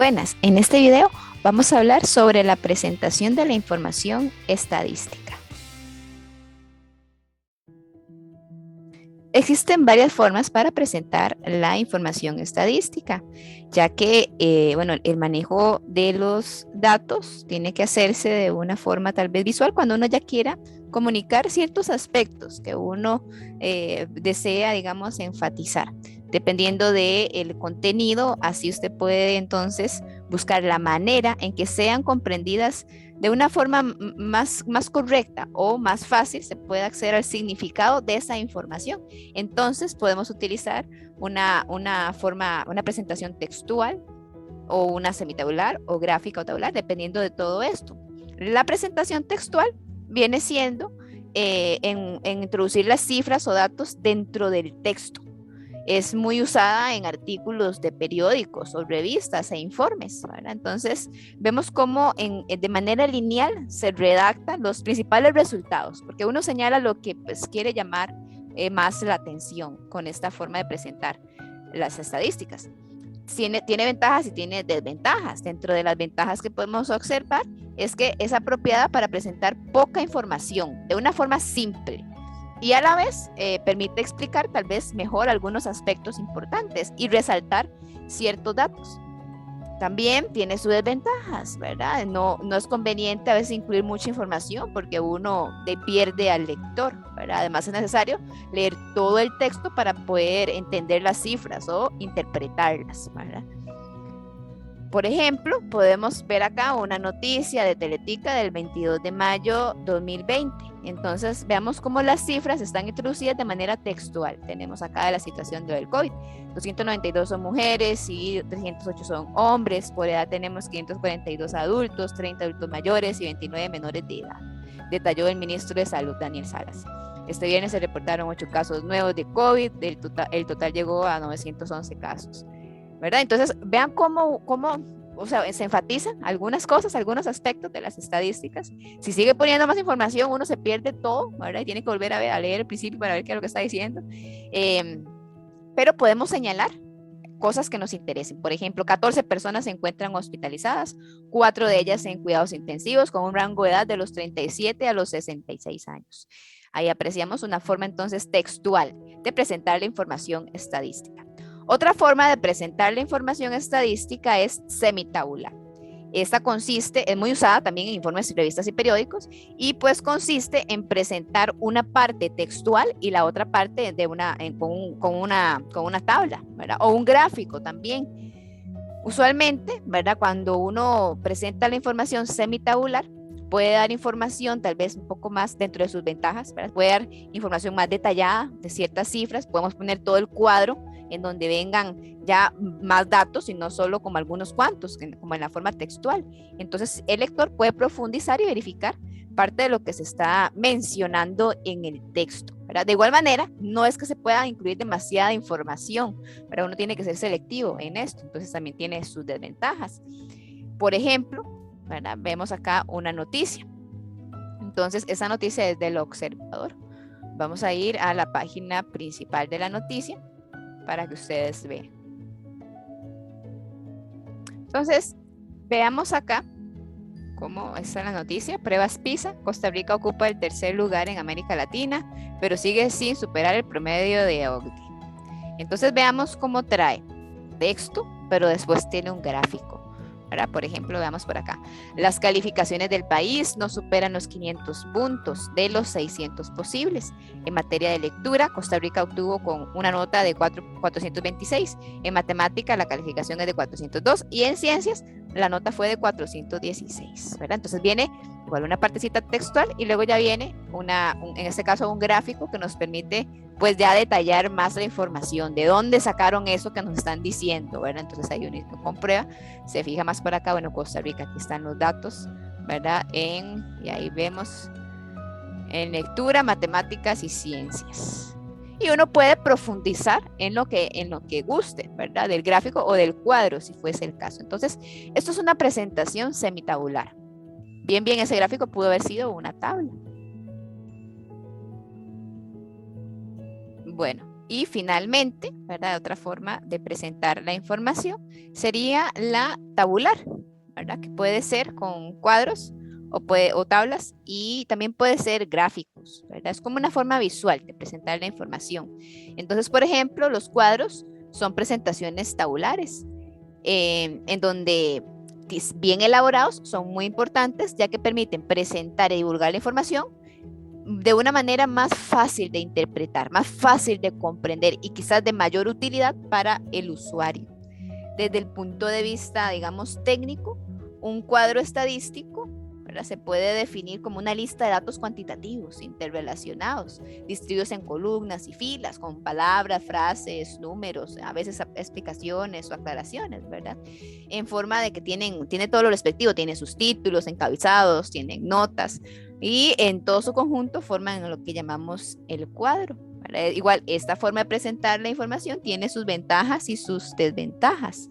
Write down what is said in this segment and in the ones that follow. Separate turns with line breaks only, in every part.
Buenas, en este video vamos a hablar sobre la presentación de la información estadística. Existen varias formas para presentar la información estadística, ya que el manejo de los datos tiene que hacerse de una forma tal vez visual cuando uno ya quiera comunicar ciertos aspectos que uno desea, digamos, enfatizar. Dependiendo del contenido, así usted puede entonces buscar la manera en que sean comprendidas de una forma más correcta o más fácil, se puede acceder al significado de esa información. Entonces podemos utilizar una presentación textual o una semitabular o gráfica o tabular, dependiendo de todo esto. La presentación textual viene siendo en introducir las cifras o datos dentro del texto. Es muy usada en artículos de periódicos o revistas e informes, ¿verdad? Entonces, vemos cómo de manera lineal se redactan los principales resultados, porque uno señala lo que pues, quiere llamar más la atención con esta forma de presentar las estadísticas. Tiene ventajas y tiene desventajas. Dentro de las ventajas que podemos observar es que es apropiada para presentar poca información de una forma simple y a la vez permite explicar tal vez mejor algunos aspectos importantes y resaltar ciertos datos. También tiene sus desventajas, ¿verdad? No es conveniente a veces incluir mucha información porque uno pierde al lector, ¿verdad? Además es necesario leer todo el texto para poder entender las cifras o interpretarlas, ¿verdad? Por ejemplo, podemos ver acá una noticia de Teletica del 22 de mayo 2020. Entonces, veamos cómo las cifras están introducidas de manera textual. Tenemos acá la situación del COVID. 292 son mujeres y 308 son hombres. Por edad tenemos 542 adultos, 30 adultos mayores y 29 menores de edad. Detalló el ministro de Salud, Daniel Salas. Este viernes se reportaron 8 casos nuevos de COVID. El total llegó a 911 casos. ¿Verdad? Entonces, vean cómo o sea, se enfatizan algunas cosas, algunos aspectos de las estadísticas. Si sigue poniendo más información, uno se pierde todo, ¿verdad? Y tiene que volver a leer el principio para ver qué es lo que está diciendo. Pero podemos señalar cosas que nos interesen. Por ejemplo, 14 personas se encuentran hospitalizadas, 4 de ellas en cuidados intensivos, con un rango de edad de los 37 a los 66 años. Ahí apreciamos una forma entonces textual de presentar la información estadística. Otra forma de presentar la información estadística es semitabular. Esta es muy usada también en informes, revistas y periódicos, y pues consiste en presentar una parte textual y la otra parte con una tabla, ¿verdad? O un gráfico también. Usualmente, ¿verdad? Cuando uno presenta la información semitabular, puede dar información tal vez un poco más dentro de sus ventajas, ¿verdad? Puede dar información más detallada de ciertas cifras, podemos poner todo el cuadro en donde vengan ya más datos y no solo como algunos cuantos, como en la forma textual. Entonces el lector puede profundizar y verificar parte de lo que se está mencionando en el texto, ¿verdad? De igual manera, no es que se pueda incluir demasiada información, pero uno tiene que ser selectivo en esto, entonces también tiene sus desventajas. Por ejemplo, ¿verdad? Vemos acá una noticia. Entonces, esa noticia es del Observador. Vamos a ir a la página principal de la noticia para que ustedes vean. Entonces, veamos acá cómo está la noticia. Pruebas PISA. Costa Rica ocupa el tercer lugar en América Latina, pero sigue sin superar el promedio de OCDE. Entonces, veamos cómo trae texto, pero después tiene un gráfico. ¿Verdad? Por ejemplo, veamos por acá. Las calificaciones del país no superan los 500 puntos de los 600 posibles. En materia de lectura, Costa Rica obtuvo con una nota de 426. En matemática, la calificación es de 402. Y en ciencias, la nota fue de 416. ¿Verdad? Entonces viene igual una partecita textual y luego ya viene en este caso un gráfico que nos permite pues ya detallar más la información, de dónde sacaron eso que nos están diciendo, ¿verdad? Entonces ahí uno comprueba, se fija más por acá, bueno, Costa Rica, aquí están los datos, ¿verdad? Y ahí vemos en lectura, matemáticas y ciencias. Y uno puede profundizar en lo que guste, ¿verdad? Del gráfico o del cuadro, si fuese el caso. Entonces, esto es una presentación semitabular. Bien, ese gráfico pudo haber sido una tabla. Bueno, Y finalmente, ¿verdad? Otra forma de presentar la información sería la tabular, ¿verdad? Que puede ser con cuadros o tablas y también puede ser gráficos, ¿verdad? Es como una forma visual de presentar la información. Entonces, por ejemplo, los cuadros son presentaciones tabulares, en donde bien elaborados son muy importantes ya que permiten presentar y divulgar la información de una manera más fácil de interpretar, más fácil de comprender y quizás de mayor utilidad para el usuario. Desde el punto de vista, digamos, técnico, un cuadro estadístico, ¿verdad?, se puede definir como una lista de datos cuantitativos interrelacionados, distribuidos en columnas y filas, con palabras, frases, números, a veces explicaciones o aclaraciones, ¿verdad? En forma de que tiene todo lo respectivo, tiene sus títulos, encabezados, tienen notas, y en todo su conjunto forman lo que llamamos el cuadro. Igual, esta forma de presentar la información tiene sus ventajas y sus desventajas.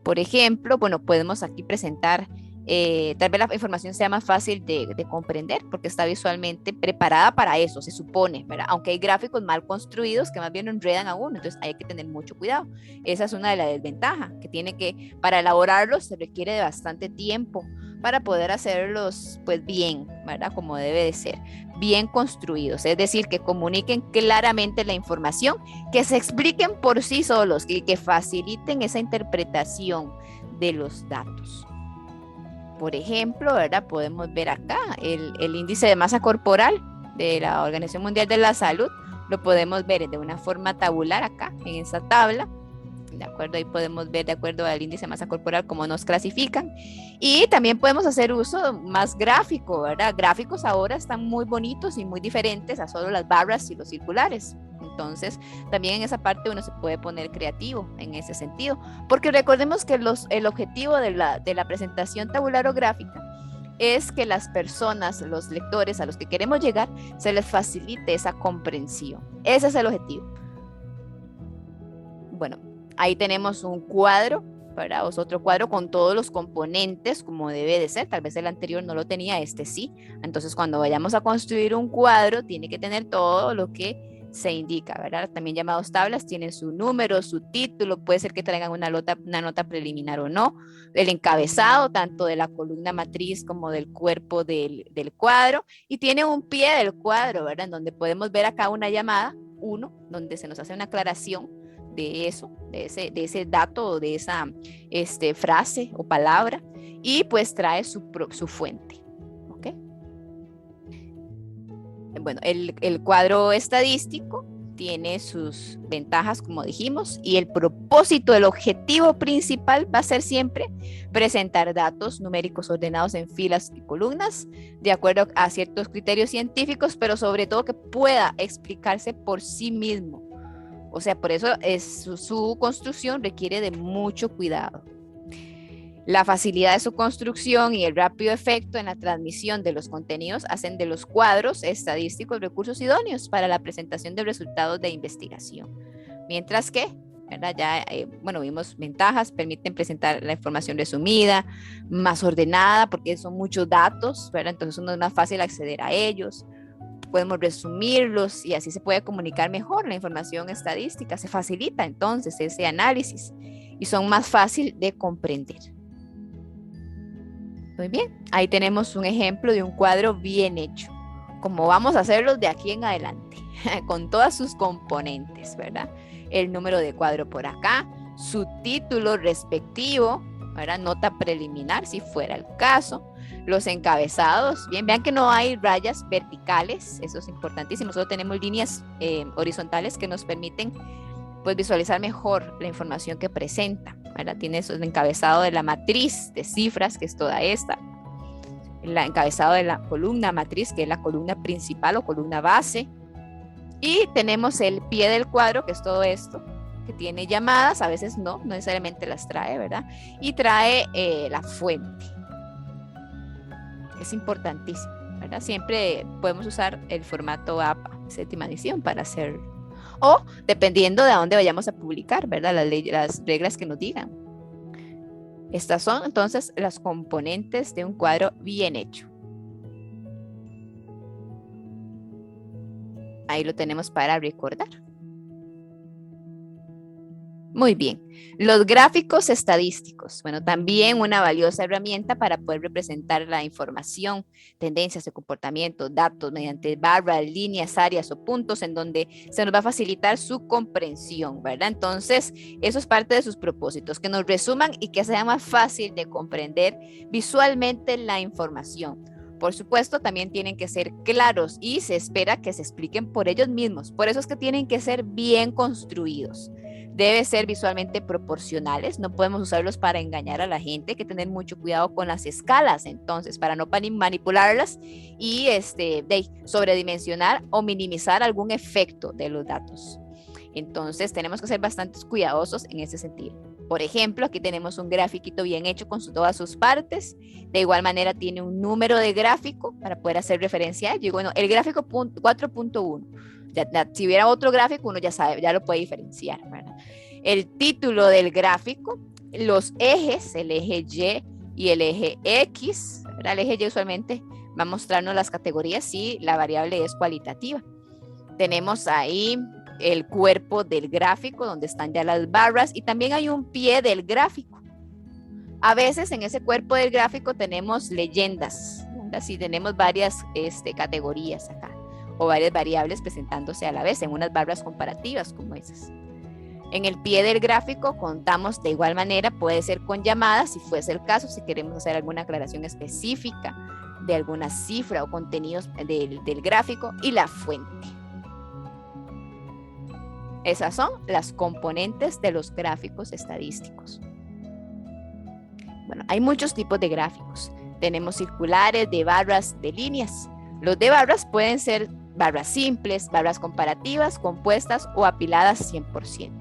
Por ejemplo, bueno, podemos aquí presentar, tal vez la información sea más fácil de comprender porque está visualmente preparada para eso, se supone, ¿verdad? Aunque hay gráficos mal construidos que más bien enredan a uno, entonces hay que tener mucho cuidado. Esa es una de las desventajas, que tiene que, para elaborarlos se requiere de bastante tiempo para poder hacerlos pues bien, ¿verdad? Como debe de ser, bien construidos, es decir, que comuniquen claramente la información, que se expliquen por sí solos y que faciliten esa interpretación de los datos. Por ejemplo, ¿verdad? Podemos ver acá el índice de masa corporal de la Organización Mundial de la Salud, lo podemos ver de una forma tabular acá en esta tabla. ¿De acuerdo? Ahí podemos ver de acuerdo al índice de masa corporal cómo nos clasifican. Y también podemos hacer uso más gráfico, ¿verdad? Gráficos ahora están muy bonitos y muy diferentes a solo las barras y los circulares. Entonces, también en esa parte uno se puede poner creativo en ese sentido. Porque recordemos que el objetivo de la presentación tabular o gráfica es que las personas, los lectores a los que queremos llegar, se les facilite esa comprensión. Ese es el objetivo. Bueno, ahí tenemos un cuadro, ¿verdad? Otro cuadro con todos los componentes como debe de ser. Tal vez el anterior no lo tenía, este sí. Entonces, cuando vayamos a construir un cuadro, tiene que tener todo lo que se indica, ¿verdad? También llamados tablas, tienen su número, su título, puede ser que traigan una nota preliminar o no, el encabezado tanto de la columna matriz como del cuerpo del cuadro, y tiene un pie del cuadro, ¿verdad? En donde podemos ver acá una llamada, uno, donde se nos hace una aclaración de eso, de ese dato o de esa frase o palabra, y pues trae su fuente. ¿Okay? Bueno, el cuadro estadístico tiene sus ventajas, como dijimos, y el propósito, el objetivo principal va a ser siempre presentar datos numéricos ordenados en filas y columnas de acuerdo a ciertos criterios científicos, pero sobre todo que pueda explicarse por sí mismo. O sea, por eso su construcción requiere de mucho cuidado. La facilidad de su construcción y el rápido efecto en la transmisión de los contenidos hacen de los cuadros estadísticos recursos idóneos para la presentación de resultados de investigación. Mientras que, ¿verdad? Ya, vimos ventajas, permiten presentar la información resumida, más ordenada, porque son muchos datos, ¿verdad? Entonces uno es más fácil acceder a ellos. Podemos resumirlos y así se puede comunicar mejor la información estadística, se facilita entonces ese análisis y son más fácil de comprender. Muy bien, ahí tenemos un ejemplo de un cuadro bien hecho, como vamos a hacerlo de aquí en adelante, con todas sus componentes, ¿verdad? El número de cuadro por acá, su título respectivo, ¿verdad? Nota preliminar si fuera el caso, los encabezados, bien, vean que no hay rayas verticales, eso es importantísimo, solo tenemos líneas horizontales que nos permiten pues visualizar mejor la información que presenta, ¿verdad? Tiene eso, el encabezado de la matriz de cifras, que es toda esta, el encabezado de la columna matriz, que es la columna principal o columna base, y tenemos el pie del cuadro, que es todo esto, que tiene llamadas, a veces no necesariamente las trae, ¿verdad? Y trae la fuente. Es importantísimo, ¿verdad? Siempre podemos usar el formato APA, séptima edición, para hacerlo. O dependiendo de a dónde vayamos a publicar, ¿verdad? Las reglas que nos digan. Estas son entonces las componentes de un cuadro bien hecho. Ahí lo tenemos para recordar. Muy bien. Los gráficos estadísticos, bueno, también una valiosa herramienta para poder representar la información, tendencias de comportamiento, datos mediante barras, líneas, áreas o puntos en donde se nos va a facilitar su comprensión, ¿verdad? Entonces, eso es parte de sus propósitos, que nos resuman y que sea más fácil de comprender visualmente la información. Por supuesto, también tienen que ser claros y se espera que se expliquen por ellos mismos. Por eso es que tienen que ser bien construidos. Debe ser visualmente proporcionales, no podemos usarlos para engañar a la gente, hay que tener mucho cuidado con las escalas, entonces, para no manipularlas y sobredimensionar o minimizar algún efecto de los datos. Entonces, tenemos que ser bastante cuidadosos en ese sentido. Por ejemplo, aquí tenemos un grafiquito bien hecho con todas sus partes. De igual manera, tiene un número de gráfico para poder hacer referencia a ello. Y bueno, el gráfico 4.1. Si hubiera otro gráfico, uno ya sabe, ya lo puede diferenciar, ¿verdad? El título del gráfico, los ejes, el eje Y y el eje X, ¿verdad? El eje Y usualmente va a mostrarnos las categorías si la variable es cualitativa. Tenemos ahí el cuerpo del gráfico donde están ya las barras y también hay un pie del gráfico. A veces en ese cuerpo del gráfico tenemos leyendas, así tenemos varias categorías acá o varias variables presentándose a la vez en unas barras comparativas como esas. En el pie del gráfico contamos de igual manera, puede ser con llamadas si fuese el caso, si queremos hacer alguna aclaración específica de alguna cifra o contenidos del gráfico y la fuente. Esas son las componentes de los gráficos estadísticos. Bueno, hay muchos tipos de gráficos. Tenemos circulares, de barras, de líneas. Los de barras pueden ser barras simples, barras comparativas, compuestas o apiladas 100%.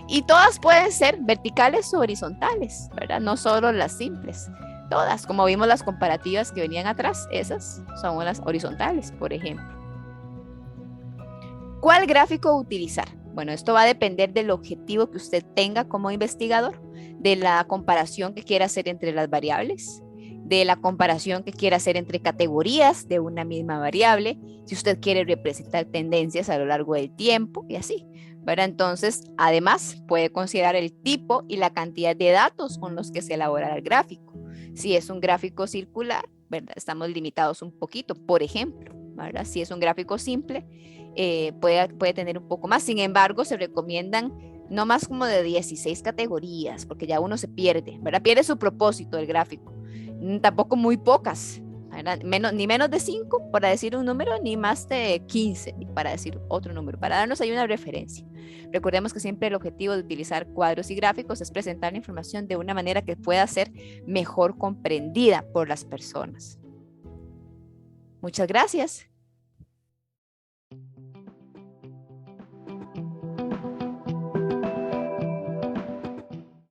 Y todas pueden ser verticales o horizontales, ¿verdad? No solo las simples. Todas, como vimos las comparativas que venían atrás, esas son las horizontales, por ejemplo. ¿Cuál gráfico utilizar? Bueno, esto va a depender del objetivo que usted tenga como investigador, de la comparación que quiera hacer entre las variables, de la comparación que quiera hacer entre categorías de una misma variable, si usted quiere representar tendencias a lo largo del tiempo y así, ¿verdad? Entonces, además, puede considerar el tipo y la cantidad de datos con los que se elaborará el gráfico. Si es un gráfico circular, ¿verdad? Estamos limitados un poquito, por ejemplo, ¿verdad? Si es un gráfico simple, puede tener un poco más. Sin embargo, se recomiendan no más como de 16 categorías, porque ya uno se pierde, ¿verdad? Pierde su propósito el gráfico. Tampoco muy pocas, ¿verdad? Ni menos de 5 para decir un número, ni más de 15 para decir otro número, para darnos ahí una referencia. Recordemos que siempre el objetivo de utilizar cuadros y gráficos es presentar la información de una manera que pueda ser mejor comprendida por las personas. Muchas gracias.